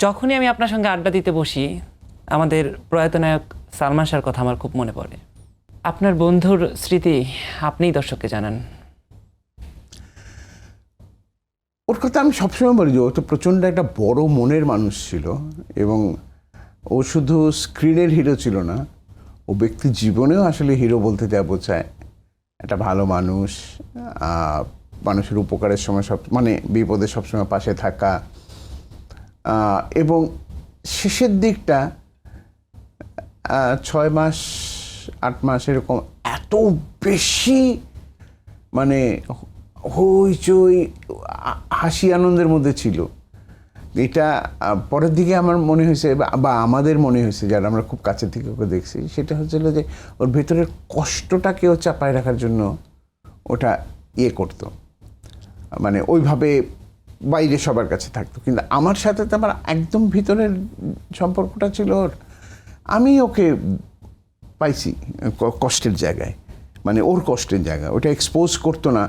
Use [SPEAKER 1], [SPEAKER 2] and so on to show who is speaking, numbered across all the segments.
[SPEAKER 1] যখনই আমি আপনার সঙ্গে আড্ডা দিতে বসি আমাদের প্রয়াত নায়ক সালমান শাহর কথা আমার খুব মনে পড়ে। আপনার বন্ধুর স্মৃতি আপনিই দর্শককে জানান।
[SPEAKER 2] ওর কথা আমি সবসময় বলি যে ও তো প্রচণ্ড একটা বড় মনের মানুষ ছিল, এবং ও শুধু স্ক্রিনের হিরো ছিল না, ও ব্যক্তি জীবনেও আসলে হিরো বলতে যা বোঝায় একটা ভালো মানুষ, মানুষের উপকারের সময় সব মানে বিপদে সবসময় পাশে থাকা, এবং শেষের দিকটা 6 মাস 8 মাস এরকম এত বেশি মানে হইচই হাসি আনন্দের মধ্যে ছিল। এটা পরের দিকে আমার মনে হয়েছে বা আমাদের মনে হয়েছে যারা আমরা খুব কাছে থেকে ওকে দেখছি, সেটা হচ্ছিল যে ওর ভেতরের কষ্টটাকেও চাপায় রাখার জন্য ওটা করতো, মানে ওইভাবে বাইরে সবার কাছে থাকতো। কিন্তু আমার সাথে তো আমার একদম ভিতরের সম্পর্কটা ছিল ওর। আমি ওকে পাইছি কষ্টের জায়গায়, মানে ওর কষ্টের জায়গা ওটা এক্সপোজ করতো না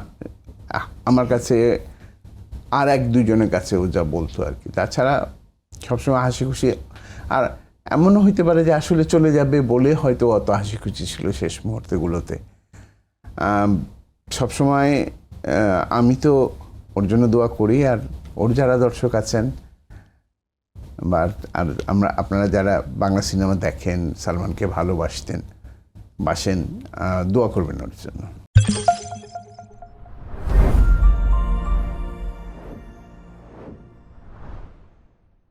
[SPEAKER 2] আমার কাছে আর 1-2 জনের কাছে ও যা বলতো আর কি। তাছাড়া সবসময় হাসি খুশি, আর এমনও হইতে পারে যে আসলে চলে যাবে বলে হয়তো অত হাসি খুশি ছিল শেষ মুহূর্তগুলোতে। সবসময় আমি তো ওর জন্য দোয়া করি, আর ওর যারা দর্শক আছেন বা আর আপনারা যারা বাংলা সিনেমা দেখেন, সালমানকে বাসেন, দোয়া করবেন ওর জন্য।